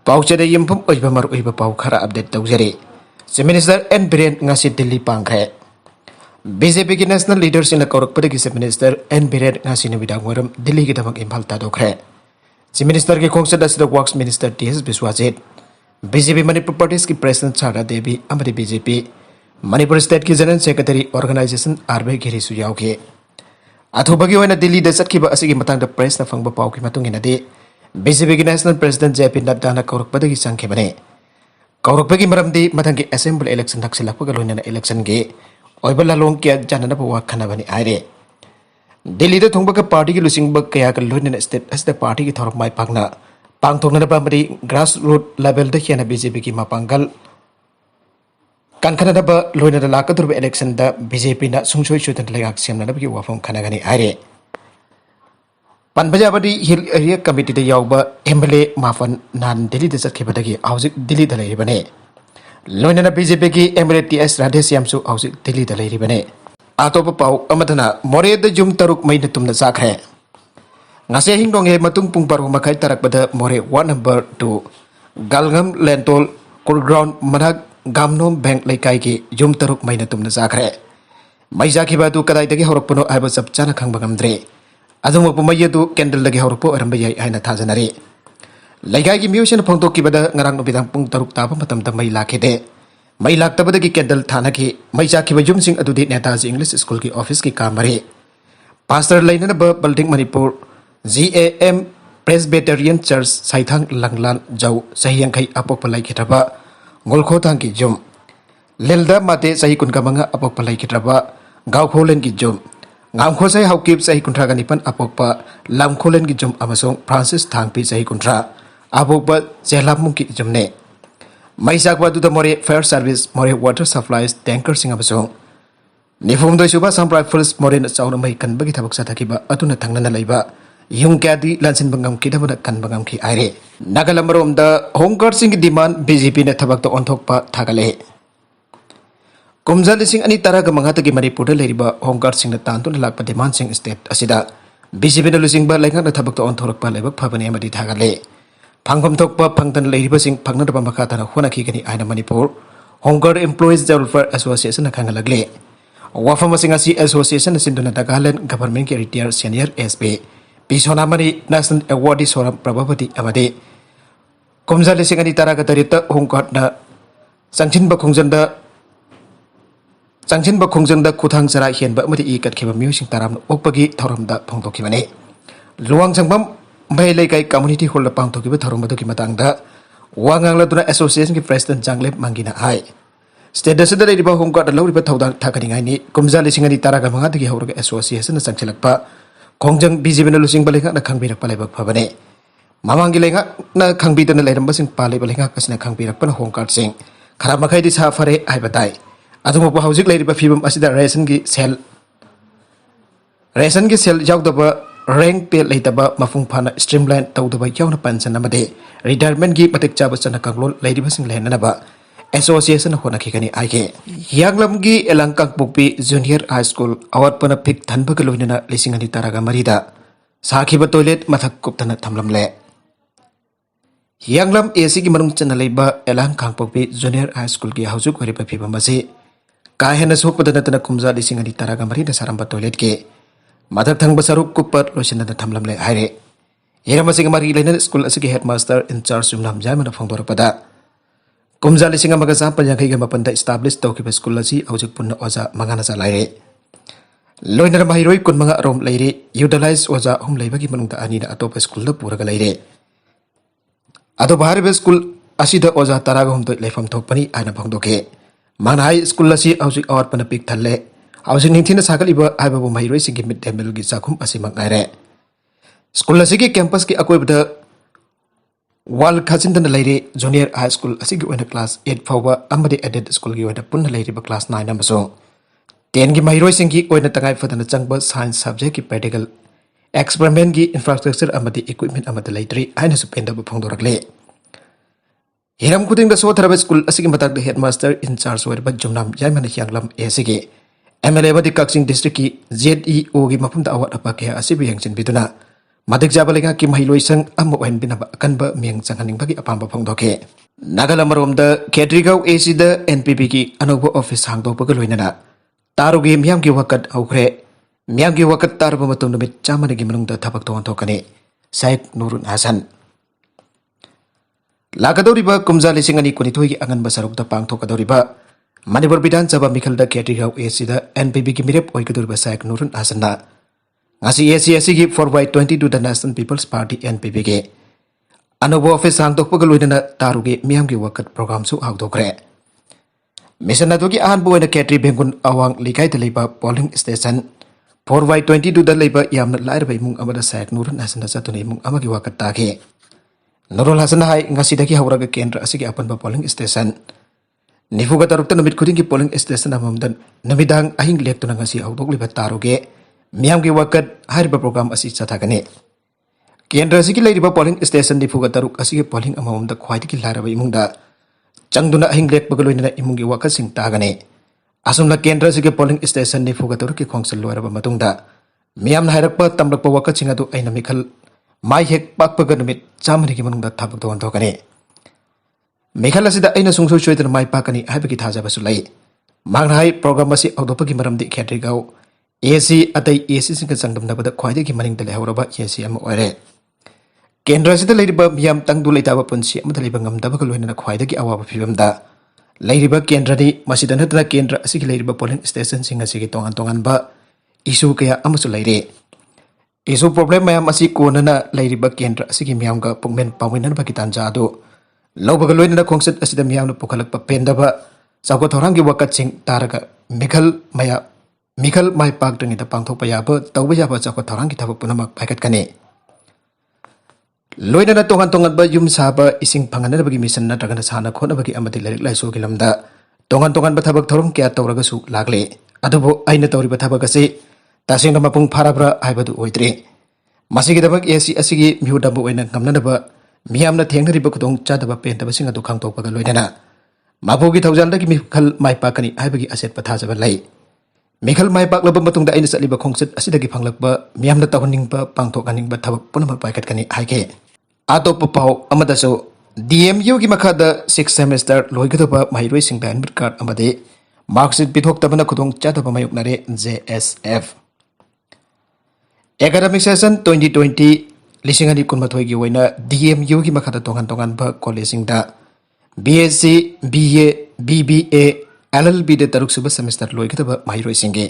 Pauchada Yimpum Ujbamar Uiba Paukara update Tauxere. The Minister N. Biren Ngasi Delhi Pankre. BJP national leaders in the Korokpati Minister N. Biren Ngasi Navidangwaram Delhi Gitamang Impalta Dokre. The Minister के खोंगसे दस works minister TS Biswajit BJP Manipur Pradesh की president Sharda Devi अमरी BJP Manipur state की general secretary organisation RB Giri सुयाव के अथुबगी होना दिल्ली द चटखिबा असिगी मतंग द प्रेस न फंगबा पाव की मतुंग इनदे बीजेपी की नेशनल प्रेसिडेंट जेपी नड्डा न कौरकपदगी संखेबने कौरकपगी मरमदी मतंग की असेंबली इलेक्शन नक्सलपगा लोइना इलेक्शन के ओइबा लालोंग के जाननबा वा खनाबनी आइरे दिल्ली द थोंबा पार्टी की लुसिंगबा कया का लोइना स्टेट अस द पार्टी की थोरक माइ पागना पांगथोंगना बामरी ग्रास रूट लेवल द खेना बीजेपी की मापांगल कानखनादबा लोइना द लाकदुरबा इलेक्शन द बीजेपी ना सुंगसोय सुतन लेगाक सेमनाबगी वाफम खनागनी आइरे पनबजाबदी हिल एरिया कमिटी द यावबा एमएलए माफन नान दिल्ली द चटखिबदगी हौजिक दिल्ली द लेरिबने लोइना बीजेपी की एमएलए टीएस राधेश्यामसु हौजिक दिल्ली द लेरिबने आतोप पाउ अमदना मोरे द जुम तरुक मई तुमना साखरे ngase hingdonge matung pung paru makai tarak pada more one number 2 galgam lentol kurground manak gamnom bank laikai ki jum taruk maina tumna sakre mai jaki badu kadai dagi horokpono aiba sab chana khang bagamdre adum pu mai du candle dagi horokpo aramba yai aina thajanari laikai ki museum phongtok ki bada ngarang no bidang pung taruk taba matam ta mai lakhede mai laktabada ki candle thana ki mai jaki ba jum sing adudi netaji english school ki office ki kamare pastor laina ba building manipur GAM Presbyterian Church Saithang Langlan Jau Sahyangkai Apok Palai Kitraba Ngolkhotang ki jum Lelda Mate Sahi Kunkamanga Apok Palai Kitraba Gaukholen ki jum Ngamkhosai Haukip Sahi Kuntraganipan Apokpa Lamkholen ki jum Amasong Francis Thangpi Sahi Kuntra Apokpa Zelamung ki jumne Maisakwa du the More Fair Service More Water Supplies Tanker Sing Amasong Nifum do Suba Samprai First More Saunamai Kanbagi Tabak Satakiba Atuna Tangana Laiba yung kadi lansin bangam kita pada kan bangam ki aire nagalamrom da hongkar sing demand BJP na thabak to onthok pa thagale kumjal sing ani tara ga mangata ki manipur da leriba hongkar sing na tantun lak pa demand sing state asida BJP na lusing ba lainga na thabak to onthok pa lebak phabane amadi thagale phangpham thok pa phangtan leriba sing phangna da makha ta hona ki gani aina manipur hongkar employees welfare association na khangalagle wafam sing asi association sinduna dagalen government ki retired senior SP Pisonamari National Award Soram Prabhavati Amade Kumzali Singani Taraka Tarita Hongkot na Sanchin Bakungzanda Kutang Sara Hian Bamati Ikat Kiba Music Taram Opagi Toramda Pongtokimane Luang Sangbam Mailekai Community Holder Pangtokiba Toromatokimatanga Wangang Laduna Association ki President Janglep Mangina Hai State Desert Riba Hongkot the Loriba Tauda Takaringani Kumzali Singani Taraka Mangati Horga Association Sanchelakpa Kongjang BJP na lusing balengak na khangbirak palebak phabane mamanggi lengak na khangbi na leram basing pale balengak kasna khangbirak pan hongkar sing kharab makai di sa fare ai batai adumo pa haujik leiriba phibam asida ration ki sel jawdaba rank pe leitaba mafung phana streamline tawdaba yawna pension amade retirement ki matik chaba chana kanglol leiriba sing lehnana ba Association hona khikani aike yanglamgi elangkak bukpi junior high school awat pana pik thanba ka loinana lisingani taraga marida sakhiba toilet mathak kuptana thamlamle yanglam AC ki manung chana leiba elangkak bukpi junior high school ki haujuk horiba phibamasi kahena sokpadana tana kumja lisingani taraga marida saramba toilet ke mathak thangba saruk kupar loisina thamlamle haire yeramasi mari leina school asigi headmaster in charge jumlam jaimana phongdora pada Kumjali singa magasa panyangkai ga mapanda establish tawkiba school asi aujik punna oza mangana sa laire loinara mahiroi kun manga rom laire utilize oza hum leibagi manungta ani da atop school da puraga laire ado bahar school asi da oza taraga hum to lefam thokpani aina phangdoke manhai school asi aujik awar pana pik thalle aujik ningthina sakaliba aibabu mahiroi sigi mid demel gi sakhum asi mangaire school asi ki campus ki akoibda Wal Khazindan Lady Junior High School Asigi went class 8 Fawa Amadi Added School you went Pun Lady class 9 number so. Then gi Mahiro Singi went a tangai for the Changba science subject ki practical experiment gi infrastructure amadi equipment amadi laitri aina supenda Pongdoragle. Hiram Kuting the Sothara School Asigi Matak the headmaster in charge were but Jumnam Yaman Yanglam Asigi. MLA Kaksing district ki ZEO gi Mapunda Awat Apake Asibi Yangshin Biduna. madik jaba lenga ki mahiloisang amo wen binaba kanba miang changhaning bagi apamba phongdoke nagalamorom da Kedrigau AC da NPP ki anobo office hangdo paga loinana tarugi miam ki wakat aukre miam ki wakat tarba matung numit chamani gi manung da thabak ton thokani Syed Nurul Hasan lagadoriba kumja lisingani kunithoi gi angan basaruk da pangthokadoriba Manipur Bidhan Sabha Mikhal da Kedrigau AC da NPP ki mirep oikadoriba Syed Nurul Hasan na ngasi AC gi 4/22 da National People's Party NPP ge anobo office hangdok paga loinana tarugi miam gi wakat program su hangdokre mission adugi ahan buena Ketri Bengun awang likai da leiba polling station 4/22 da leiba yamna lairba imung amada Syed Nurul Hasan satuni imung amagi wakat tage Nurul Hasan hai ngasi dagi hauraga kendra asigi apanba polling station nifuga tarukta namit kudingi polling station amamdan namidang ahing lektuna ngasi hangdok liba taruge miam gi wakat hariba program asi chathagane kendra asigi leiriba polling station nifuga taruk asigi polling amamda khwaidiki laraba imungda changduna ahing lek bagaloina imungi wakat sing tagane asumna kendra asigi polling station nifuga taruk ki khongsal loiraba matungda miam na hairakpa tamlakpa wakat sing adu aina mikhal mai hek pakpaga numit chamani ki manungda thabak don thokane mikhal asida aina sungsoi soidana mai pakani haibagi thajaba su lai magna hai program asi audopagi maramdi Kedrigau AC atai AC singa sangdam nabada khwaide ki maning dale hauraba AC am oire kendra sida leiriba miam tangdu leitaba punsi amada leiba ngamdaba ka loina khwaide ki awaba phibamda leiriba kendra ni masida natna kendra asigi leiriba polling station singa sigi tongan tongan ba issue kaya amasu leire issue problem mayam asi konana leiriba kendra asigi miam ga pungmen pawinen ba kitan ja ado lobaga loina khongset asida miam na pukhalak pa pendaba sago thorang gi wakat sing taraga Mikhal mai pak dang ita pangthok pa yaba tawba yaba chako thorang ki thabak punamak paikat kane loina na tongan ba yum saba ising phangana bagi mission na tagana sana khona bagi amati larik lai so gilamda tongan ba thabak thorum kya tawraga su lagle adubo aina tawri ba thabak ase tasing na mapung pharabra aibadu oitre masigi dabak AC asigi mihuda bo oina ngamna ba miyamna thengnari ba kudong chadaba pen taba singa du khangtok ba loina na mabogi thawjal da ki Mikhal mai pakani aibagi aset patha jaba lai Mikhal mai paklaba matungda aina satliba khongset asidagi phanglakba miyamna tawhanningba pangthokaningba thabak punamak paikat kani haike atop pau amadaso DMU gi makhada 6th semester loigadaba mairoi singda admit card amade marksheet pithok tabana khudong chataba mayuknare JSF academic session 2020 lisingani kunmathoi gi waina DMU gi makhada tongan ba college da BSc BA BBA LLB de taruk suba semester loigadaba mairoi singe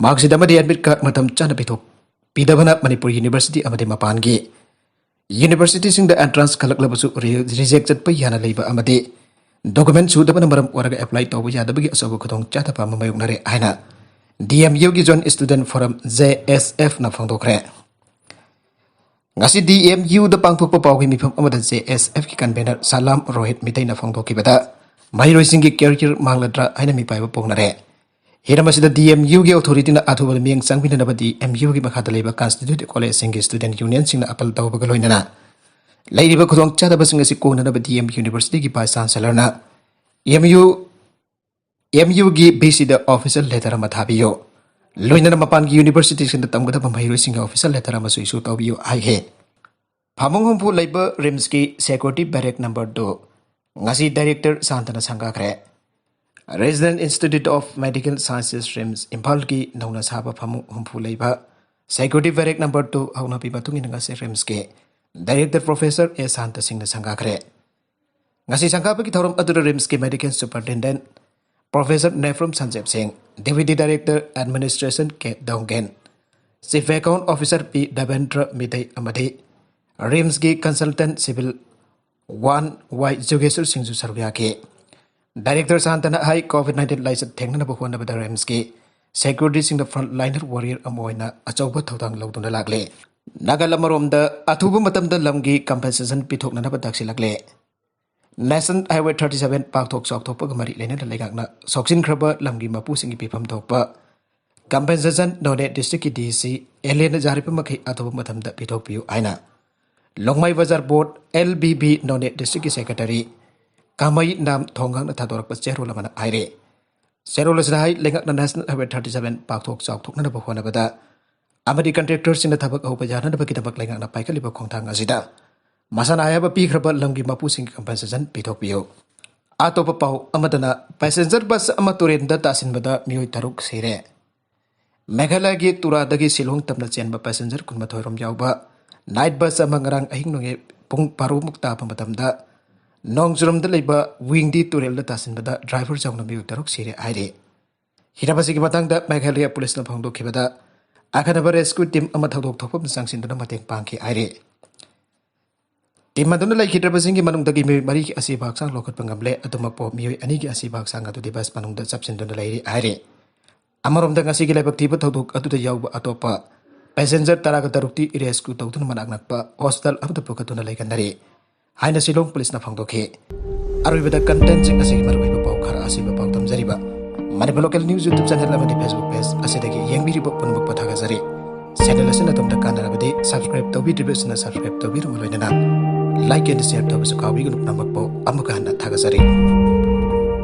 marksheet amade admit card matam chana pithok pidabana Manipur University amade mapangi University sing the entrance kalaklabasu rejected pa yana leiba amade document su dabana maram waraga apply tawba yadabagi asobo khotong chatapa mamayuknare aina DMU gi joint student forum JSF na phangdokre ngasi DMU da pangthokpa pawgi mifam amada JSF ki convener Salam Rohit mitai na phangdokibada mairoi singi career mangladra aina mi paiba pongnare Hiramasida DMU gi authority na athubal miang sangbina nabadi MU gi makhada leiba constituted college singi student union singna apal tawba galoinana leiriba khudong chada basinga si kona nabadi DMU University gi vice chancellor na MU gi BC da official letter ma thabiyo loinana mapan gi university sinda tamgada bamhairoi singa official letter ma su issue tawbiyo ai he phamung humpu leiba RIMS gi security barrack number 2 ngasi director Santana Sangakre Resident Institute of Medical Sciences RIMS Imphal ki nauna saba phamu humpu leiba security barrack number 2 hauna pi batung inga se RIMS ke director professor A Santa Singh na sangakre ngasi sangka ki thorum adur RIMS ke medical superintendent professor Nefrom Sanjep Singh deputy director administration ke Dongen chief account officer P Davendra Midai amade RIMS ki consultant civil 1 Y Jogesur Singh Sarvya ke Director Santana Hai COVID-19 License Tengna Buhona Bada Remski Security Sing the Frontliner Warrior Amoina Achoba Totang Loduna Lagle Nagalamarom the Atubu Matam the Lamgi Compensation Pitok Nanabatak Lagle National Highway 37 Park Tok Sok Topa Mari Lena Legagna Soxin Krabber Lamgi Mapu Singi Pipam Topa Compensation Node District DC Elena Zaripamaki Atubu Matam the Pitok Piu Aina Longmai Bazar Board LBB Node District Secretary Kamai nam thongang na thadorak pa chero lamana aire chero lasrai lengak na National Highway 37 Park Tok Sok Thok na bahwana bada amadi contractor-singna thabak hauba yanadabagidamak laingakna paikaliba khongthang asida masana ayaba pikraba lamgi mapusing compensation pithokpiyo. Atopa pau amadana passenger bus ama turenda tasinbada mioi taruk sire. Meghalaya gi turadagi Silong tamna chenba passenger kunmathoirom yauba night bus ama ngarang ahing nonge pung paru mukta pamatamda nongjuramda leiba wingdi turelda tasinbada driver jawna mioi taruk sire aire. Hirabasigi matangda Meghalaya police na phangdokhibada akhanaba rescue team ama thodok thokpam sangsinduna mateng pangki aire. Tim aduna laikhidrabasingi manungdagi mioi mari ki asiba haksang lokhat pangamle adumakpo mioi ani ki asiba haksang adu dibas manungda chapsinduna lairi aire. Amarom da ngasi gilai bakti ba thodok adu da yau ba atopa passenger taraga tarukti rescue tawduna manak nakpa hospital abda pokatuna laikandari haina Silong police na phangdokhe aroibada content jing asigi marwai ba pau khara asiba pau tamjariba Manipur local news YouTube channel amadi Facebook page asidagi yengbiriba punbak pathaga jari channel asina tomda kanarabadi subscribe tawbidribasina subscribe tawbiru loinana like and share tawbisu kawbi gunuk namakpo amuka hanna thaga jari